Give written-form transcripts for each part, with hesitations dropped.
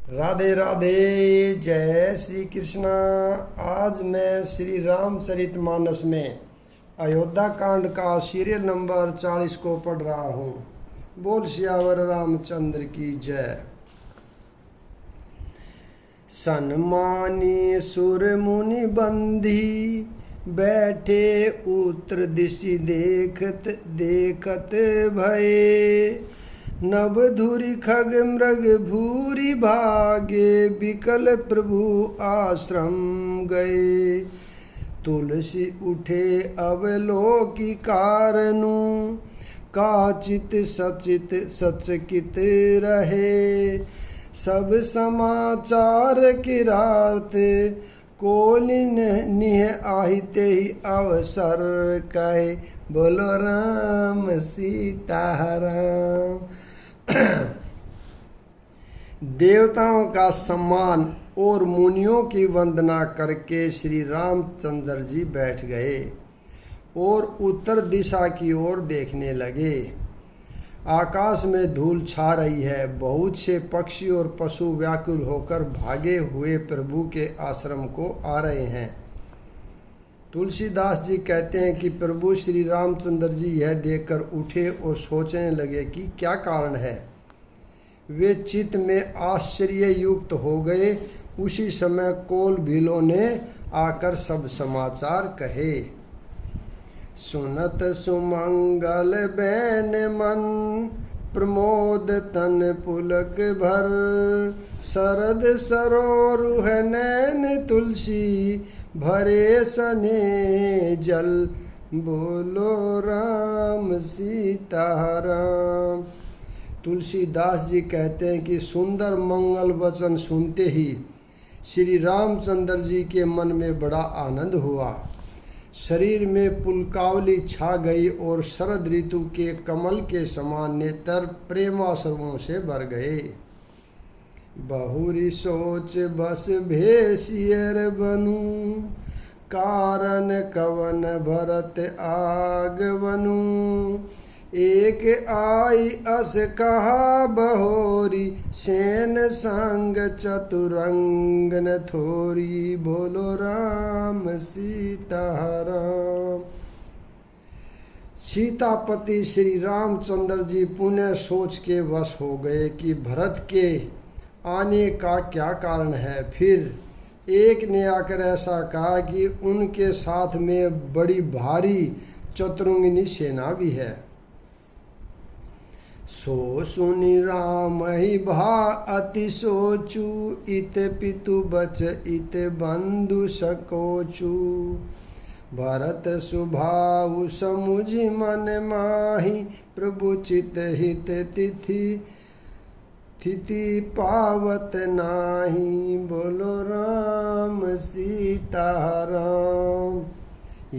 राधे राधे। जय श्री कृष्णा। आज मैं श्री रामचरितमानस में अयोध्या कांड का सीरियल नंबर 40 को पढ़ रहा हूँ। बोल सियावर रामचंद्र की जय। सन्मानी सुर मुनि बंधी बैठे उत्तर दिशि देखत देखत भये। नभधुरि खग मृग भूरि भागे बिकल प्रभु आश्रम गए। तुलसी उठे अवलोकी कारनु काचित सचित सचकित रहे। सब समाचार किरार्थ कोलिन निह आहिते ही अवसर कहे। बोलो राम सीताराम। देवताओं का सम्मान और मुनियों की वंदना करके श्री रामचंद्र जी बैठ गए और उत्तर दिशा की ओर देखने लगे। आकाश में धूल छा रही है। बहुत से पक्षी और पशु व्याकुल होकर भागे हुए प्रभु के आश्रम को आ रहे हैं। तुलसीदास जी कहते हैं कि प्रभु श्री रामचंद्र जी यह देखकर उठे और सोचने लगे कि क्या कारण है। वे चित्त में आश्चर्य युक्त हो गए। उसी समय कोल भीलों ने आकर सब समाचार कहे। सुनत सुमंगल बैन मन प्रमोद तन पुलक भर। शरद सरोरुह नैन तुलसी भरे सने जल। बोलो राम सीताराम। तुलसीदास जी कहते हैं कि सुंदर मंगल वचन सुनते ही श्री रामचंद्र जी के मन में बड़ा आनंद हुआ। शरीर में पुलकावली छा गई और शरद ऋतु के कमल के समान नेत्र प्रेमाश्रुओं से भर गए। बहुरी सोच बस भेसियर बनू कारण कवन भरत आगवनु। एक आई अस कहा बहोरी सेन संग चतुरंग न थोरी। बोलो राम सीताराम। सीतापति श्री रामचंद्र जी पुनः सोच के वश हो गए कि भरत के आने का क्या कारण है। फिर एक ने आकर ऐसा कहा कि उनके साथ में बड़ी भारी चतुरंगिनी सेना भी है। सो सुनि राम ही भा अति सोचू। इत पितु बच इत बंधु सकोचू। भरत सुभाउ समुझि मन माही प्रभु चित हित तिथि थिति पावत नाही। बोलो राम सीताराम।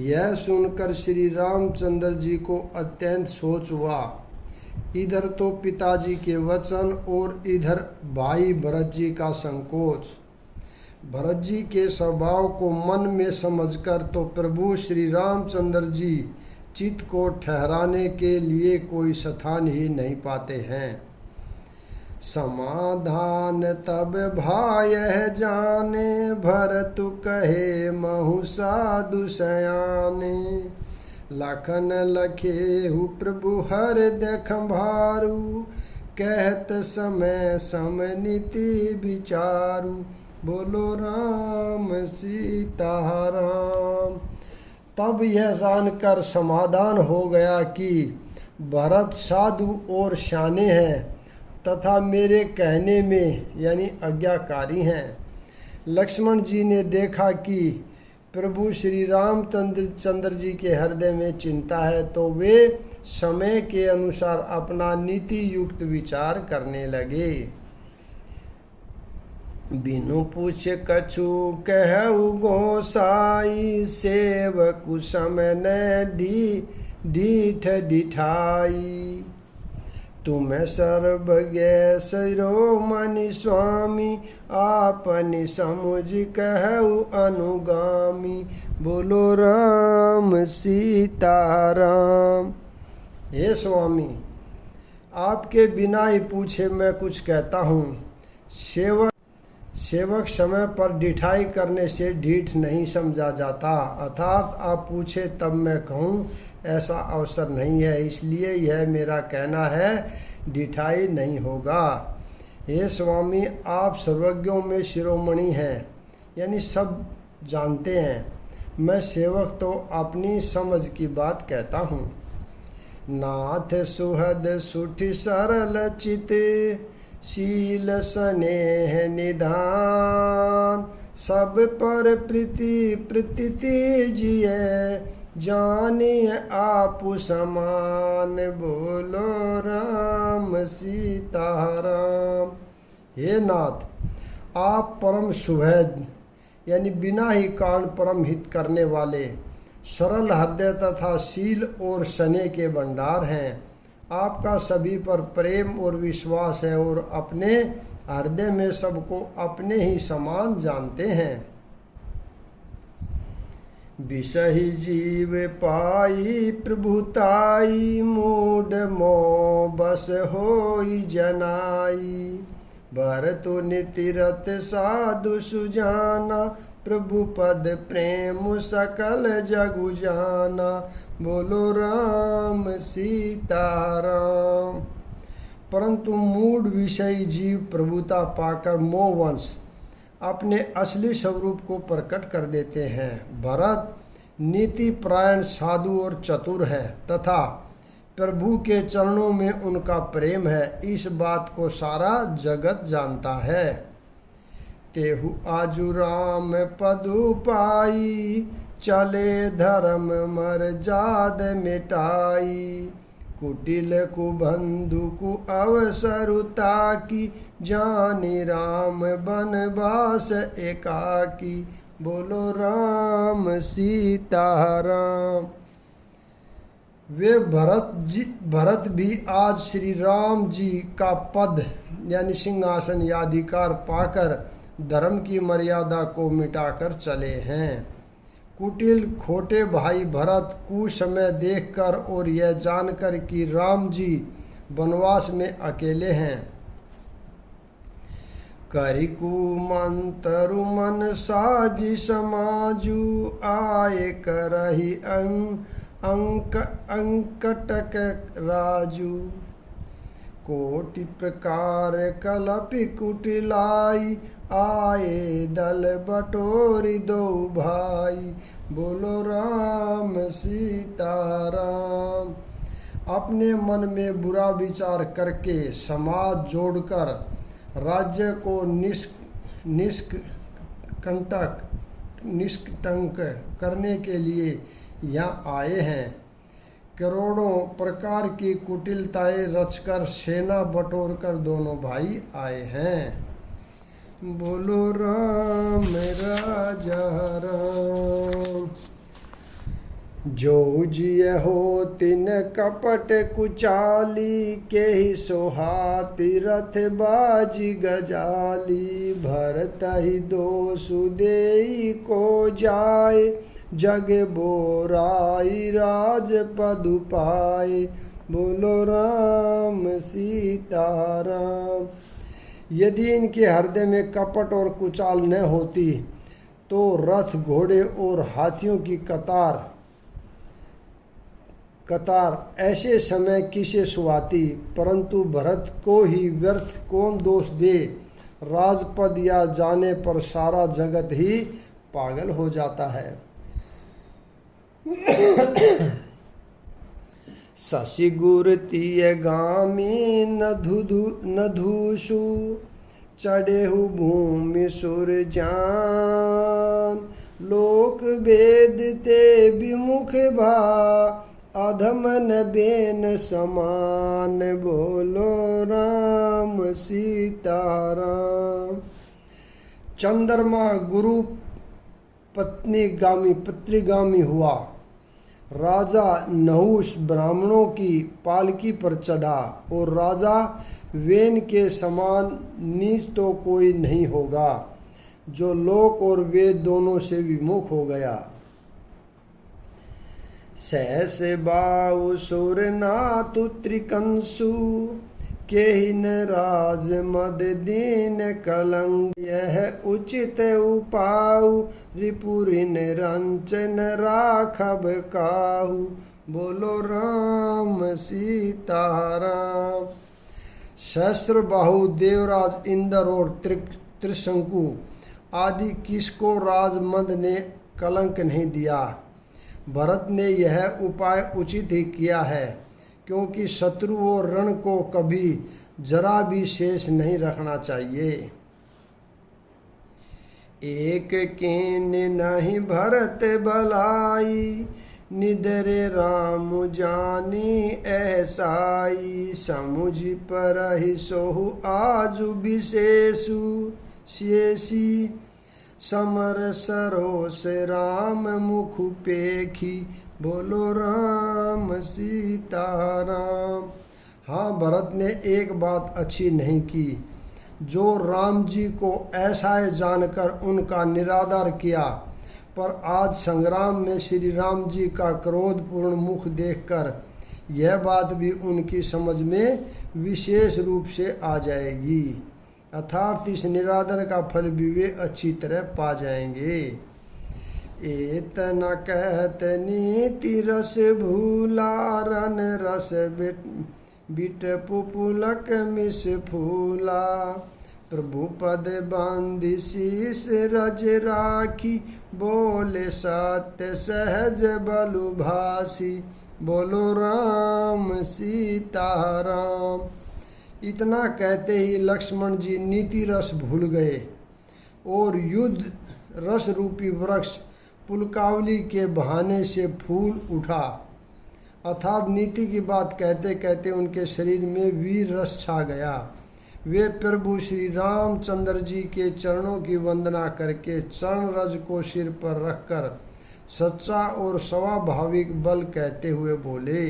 यह सुनकर श्री रामचंद्र जी को अत्यंत सोच हुआ। इधर तो पिताजी के वचन और इधर भाई भरत जी का संकोच। भरत जी के स्वभाव को मन में समझकर तो प्रभु श्री रामचंद्र जी चित्त को ठहराने के लिए कोई स्थान ही नहीं पाते हैं। समाधान तब भाय जाने भरत कहे महु साधु सयाने। लखन लखेहु प्रभु हर देखभारू कहत समय समनीति विचारू। बोलो राम सीताराम। तब यह जानकर समाधान हो गया कि भरत साधु और शाने हैं तथा मेरे कहने में यानी आज्ञाकारी हैं। लक्ष्मण जी ने देखा कि प्रभु श्री रामचंद्र जी के हृदय में चिंता है तो वे समय के अनुसार अपना नीति युक्त विचार करने लगे। बिनु पूछ कछु कहु गोसाई सेवकु समय न ढीठ ढिठाई। तुम सर्वज्ञ शिरोमणि स्वामी आपनि समुझ कहु अनुगामी। बोलो राम सीताराम। हे स्वामी, आपके बिना ही पूछे मैं कुछ कहता हूँ। सेवक समय पर ढिठाई करने से ढीठ नहीं समझा जाता, अर्थात आप पूछे तब मैं कहूँ ऐसा अवसर नहीं है, इसलिए यह मेरा कहना है, ढिठाई नहीं होगा। हे स्वामी, आप सर्वज्ञों में शिरोमणि हैं, यानी सब जानते हैं। मैं सेवक तो अपनी समझ की बात कहता हूँ। नाथ सुहद सुठि सरल चित, शील स्नेह निधान, सब पर प्रीति प्रीति जिये, जानिए आप समान, बोलो राम सीताराम। हे नाथ, आप परम सुहृद यानी बिना ही कारण परम हित करने वाले, सरल हृदय तथा शील और स्नेह के भंडार हैं। आपका सभी पर प्रेम और विश्वास है और अपने हृदय में सबको अपने ही समान जानते हैं। विषही जीव पाई प्रभुताई, मूढ़ मोह बस होई जनाई, भरतु नितिरत साधु सुजाना, प्रभु पद प्रेम सकल जगु जाना, बोलो राम सीताराम। परंतु मूढ़ विषयी जीव प्रभुता पाकर मोहवंश अपने असली स्वरूप को प्रकट कर देते हैं। भरत नीति परायण साधु और चतुर है तथा प्रभु के चरणों में उनका प्रेम है, इस बात को सारा जगत जानता है। तेहु आजु राम पदु पाई, चले धर्म मर्याद मिटाई, कुटिल कुबंधु कु अवसरुता की, जानी राम बनवास एकाकी, बोलो राम सीताराम। वे भरत भी आज श्री राम जी का पद यानी सिंहासन या अधिकार पाकर धर्म की मर्यादा को मिटाकर चले हैं। कुटिल खोटे भाई भरत कुसमय देखकर और यह जानकर कि राम जी वनवास में अकेले हैं, करिकु मंतरु मन साजी समाजु, आए करही अंकटक राजू, कोटि प्रकार कलपि कुटिलाई, आए दल बटोरी दो भाई, बोलो राम सीताराम। अपने मन में बुरा विचार करके समाज जोड़कर राज्य को निष्कंटक करने के लिए यहाँ आए हैं। करोड़ों प्रकार की कुटिलताएं रचकर सेना बटोर कर दोनों भाई आए हैं। बोलो राम राजा राम। जो जिय हो तिन कपट कुचाली, के ही सोहाति रथ बाजी गजाली, भरत ही दो सुदेई को जाए, जग बोराई राज पदु पाए, बोलो राम सीताराम। यदि इनके हृदय में कपट और कुचाल न होती तो रथ घोड़े और हाथियों की कतार ऐसे समय किसे सुहाती, परंतु भरत को ही व्यर्थ कौन दोष दे। राजपद या जाने पर सारा जगत ही पागल हो जाता है। शशि गुर तीय गामी नधुषु, चढ़ेहु भूमि सुर जान, लोक वेद ते विमुख भा, अधमन बेन समान, बोलो राम सीताराम। चंद्रमा गुरु पितृगामी हुआ। राजा नहुष ब्राह्मणों की पालकी पर चढ़ा और राजा वेन के समान नीच तो कोई नहीं होगा, जो लोक और वेद दोनों से विमुख हो गया। सहस बाहु सुर नातु त्रिकंसु, केहिन राज मद दीन कलंक, यह उचित उपाऊ रिपुरिन रंचन राखब काहू। बोलो राम सीताराम। सहस्त्र बाहु देवराज इंद्र और त्रिशंकु आदि किसको राजमद ने कलंक नहीं दिया। भरत ने यह उपाय उचित ही किया है, क्योंकि शत्रु और रण को कभी जरा भी शेष नहीं रखना चाहिए। एक कीन नहीं भरत भलाई, निदरे राम जानी ऐसाई। समुझ पर ही सोहु आजु विशेषु शेषी, समर सरोस राम मुख पेखी। बोलो राम सीताराम। हाँ, भरत ने एक बात अच्छी नहीं की, जो राम जी को ऐसा जानकर उनका निरादर किया, पर आज संग्राम में श्री राम जी का क्रोधपूर्ण मुख देखकर यह बात भी उनकी समझ में विशेष रूप से आ जाएगी, अर्थात इस निरादर का फल भी वे अच्छी तरह पा जाएंगे। एतना कहत नीति रस भूला, रन रस बिट पुपुलक मिस फूला। प्रभु पद बांधि शीस रज राखी, बोले सत्य सहज बलु भासी। बोलो राम सीताराम। इतना कहते ही लक्ष्मण जी नीति रस भूल गए और युद्ध रस रूपी वृक्ष पुलकावली के बहाने से फूल उठा, अर्थात नीति की बात कहते कहते उनके शरीर में वीर रस छा गया। वे प्रभु श्री रामचंद्र जी के चरणों की वंदना करके चरण रज को सिर पर रखकर सच्चा और स्वाभाविक बल कहते हुए बोले,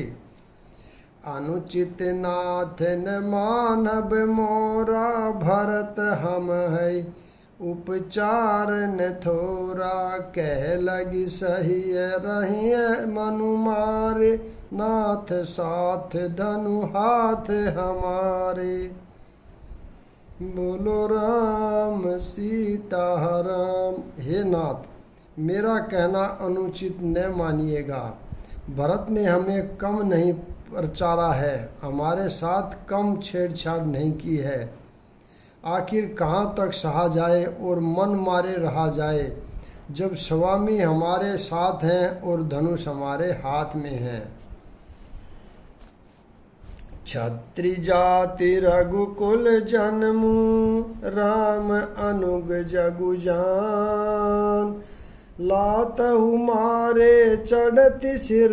अनुचित नाथ न मानव मोरा, भरत हम है उपचार न थोरा। कह लगी सही रही मनु मारे, नाथ साथ धनु हाथ हमारे। बोलो राम सीताराम। हे नाथ, मेरा कहना अनुचित न मानिएगा। भरत ने हमें कम नहीं प्रचारा है, हमारे साथ कम छेड़छाड़ नहीं की है। आखिर कहाँ तक सहा जाए और मन मारे रहा जाए, जब स्वामी हमारे साथ हैं और धनुष हमारे हाथ में है। क्षत्रि जाति रघुकुल जन्मु, राम अनुग जगु जान। लातहु मारे चढ़ति सिर,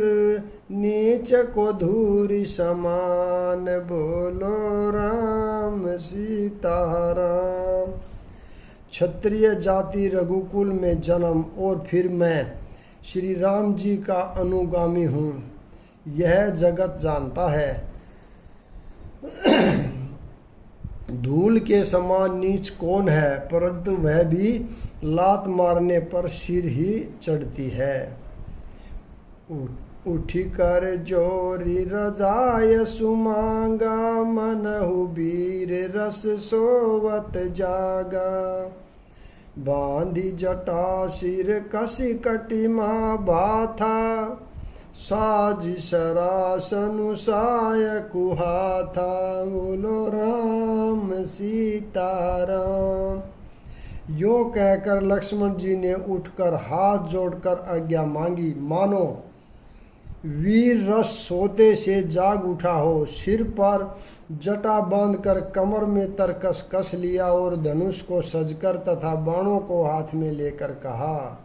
नीच को धूरि समान। बोलो राम सीताराम। क्षत्रिय जाति रघुकुल में जन्म और फिर मैं श्री राम जी का अनुगामी हूँ, यह जगत जानता है। धूल के समान नीच कौन है, परंतु वह भी लात मारने पर सिर ही चढ़ती है। उठी कर जोरी रजाय सुमांगा, मनहु वीर रस सोवत जागा। बांधी जटा सिर कसी कटिमा बाथा, साज सरासनु साय कुहाथा। बोलो राम सीताराम। यो कहकर लक्ष्मण जी ने उठकर हाथ जोड़कर आज्ञा मांगी, मानो वीर रस सोते से जाग उठा हो। सिर पर जटा बांधकर कमर में तरकस कस लिया और धनुष को सजकर तथा बाणों को हाथ में लेकर कहा,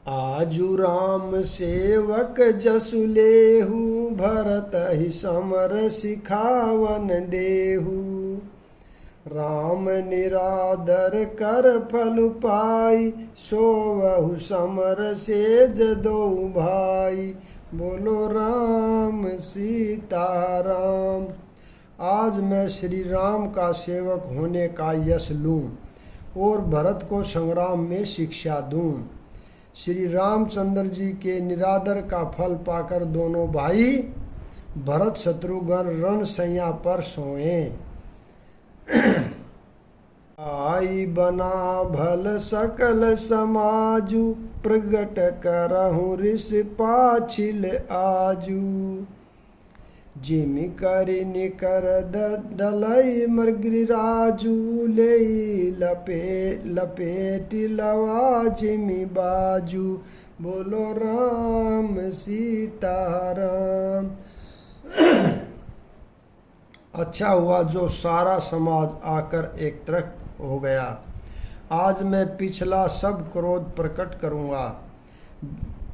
आजु राम सेवक जसु लेहु, भरत ही समर सिखावन देहु। राम निरादर कर फल पाई, सोवहु समर सेज दो भाई। बोलो राम सीताराम। आज मैं श्री राम का सेवक होने का यश लूँ और भरत को संग्राम में शिक्षा दूँ। श्री रामचंद्र जी के निरादर का फल पाकर दोनों भाई भरत शत्रुघ्न रण सैया पर सोए। आई बना भल सकल समाजु, प्रगट करहु ऋष पाछिल आजू। जिमि करि निकर दलई मृगराजू, लेई लपेटि लवा जिमि बाजू। बोलो राम सीता राम। अच्छा हुआ जो सारा समाज आकर एक तरफ हो गया। आज मैं पिछला सब क्रोध प्रकट करूँगा।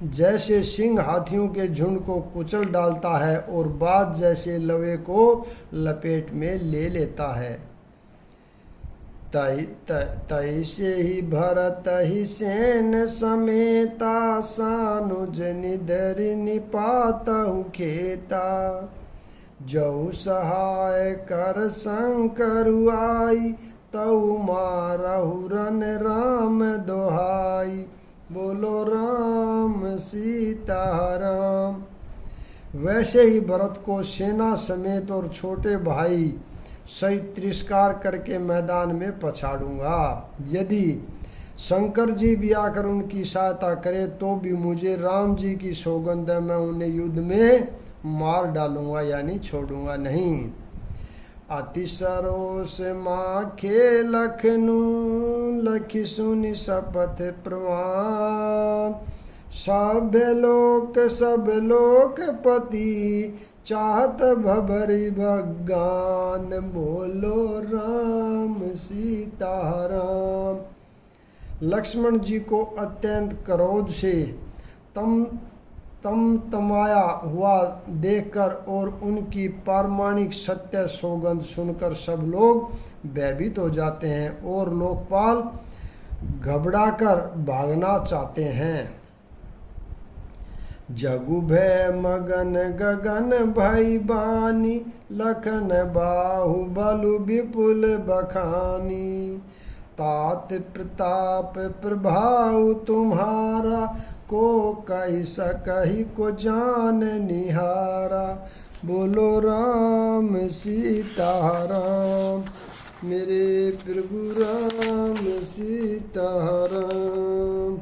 जैसे सिंह हाथियों के झुंड को कुचल डालता है और बाज जैसे लवे को लपेट में ले लेता है, तैसे ही भरत ही सेन समेता, सानुज निधर निपातहु खेता। जऊ सहाय कर शंकरु आई, तऊ मारहु रन राम दोहाई। बोलो राम सीता राम। वैसे ही भरत को सेना समेत और छोटे भाई सहित तिरस्कार करके मैदान में पछाड़ूंगा। यदि शंकर जी भी आकर उनकी सहायता करे तो भी मुझे राम जी की सौगंध है, मैं उन्हें युद्ध में मार डालूंगा, यानी छोड़ूंगा नहीं। अति सरोस माखे लखनु, लखि सुनि शपथ प्रमाण। सब लोक पति, चाहत भभरि भगवान। बोलो राम सीता राम। लक्ष्मण जी को अत्यंत क्रोध से तमाया हुआ देखकर और उनकी प्रामाणिक सत्य सौगंध सुनकर सब लोग भयभीत हो जाते हैं और लोकपाल घबराकर भागना चाहते हैं। जगु भय मगन गगन भई बानी, लखन बाहुबल विपुल बखानी। तात प्रताप प्रभाव तुम्हारा, को कही सकही को जान निहारा। बोलो राम सीता राम। मेरे प्रभु राम सीता राम।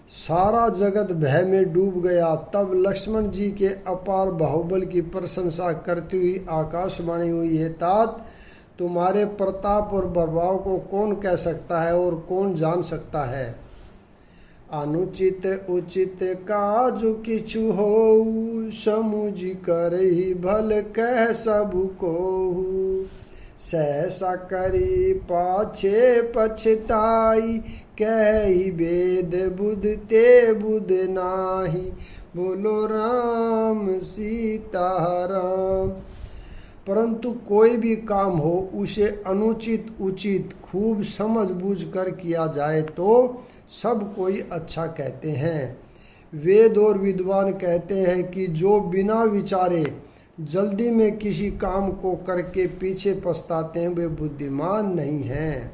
सारा जगत भय में डूब गया। तब लक्ष्मण जी के अपार बाहुबल की प्रशंसा करती हुई आकाशवाणी हुई, हे तात, तुम्हारे प्रताप और प्रभाव को कौन कह सकता है और कौन जान सकता है। अनुचित उचित काजु किछु होउ, समुझ करहि भल कह सबु कोहु। सहसा करी पाछे पछताई, कहि वेद बुध ते बुध नाही। बोलो राम सीता राम। परंतु कोई भी काम हो उसे अनुचित उचित खूब समझ बूझ कर किया जाए तो सब कोई अच्छा कहते हैं। वेद और विद्वान कहते हैं कि जो बिना विचारे जल्दी में किसी काम को करके पीछे पछताते हैं वे बुद्धिमान नहीं हैं।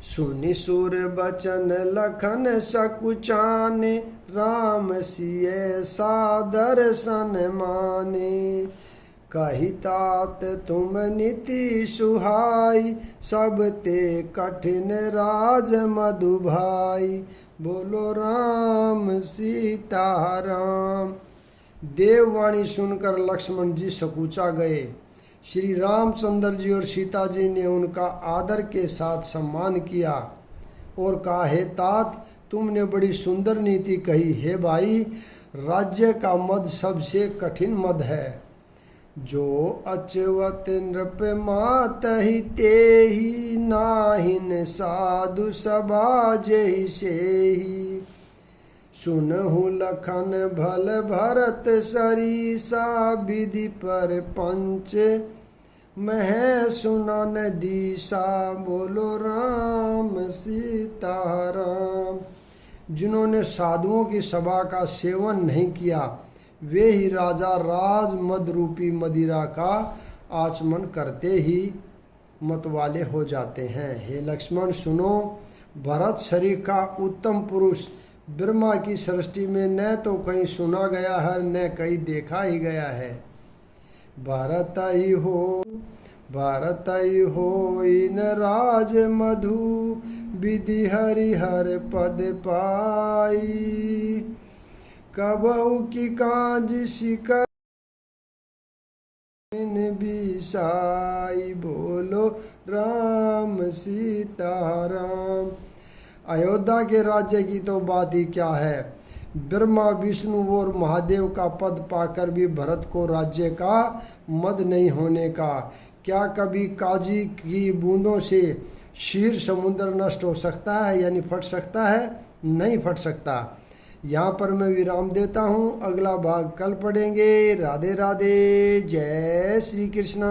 सुनि सुर बचन लखन सकुचाने, राम सिय सादर सन माने। कही तात तुम नीति सुहाई, सब ते कठिन राज मधु भाई। बोलो राम सीता राम। देववाणी सुनकर लक्ष्मण जी सकुचा गए। श्री रामचंद्र जी और सीता जी ने उनका आदर के साथ सम्मान किया और कहा, हे तात, तुमने बड़ी सुंदर नीति कही। हे भाई, राज्य का मद सबसे कठिन मद है। जो अचवत नृप मातहि तेहि, नाहिन साधु सभा जेहि सेहि। सुनहु लखन भल भरत सरीसा, विधि पर पंच मह सुनन दिशा। बोलो राम सीता राम। जिन्होंने साधुओं की सभा का सेवन नहीं किया वे ही राजा राज मद रूपी मदिरा का आचमन करते ही मतवाले हो जाते हैं। हे लक्ष्मण सुनो, भरत शरीर का उत्तम पुरुष ब्रह्मा की सृष्टि में न तो कहीं सुना गया है न कहीं देखा ही गया है। भारत ही हो इन राज मधु, विधि हरिहर पद पाई। कबहु की काज शिकर बिसाई, बोलो राम सीताराम। अयोध्या के राज्य की तो बात ही क्या है। ब्रह्मा विष्णु और महादेव का पद पाकर भी भरत को राज्य का मद नहीं होने का। क्या कभी काजी की बूंदों से क्षीर समुद्र नष्ट हो सकता है, यानी फट सकता है? नहीं फट सकता। यहाँ पर मैं विराम देता हूँ, अगला भाग कल पढ़ेंगे। राधे राधे, जय श्री कृष्ण।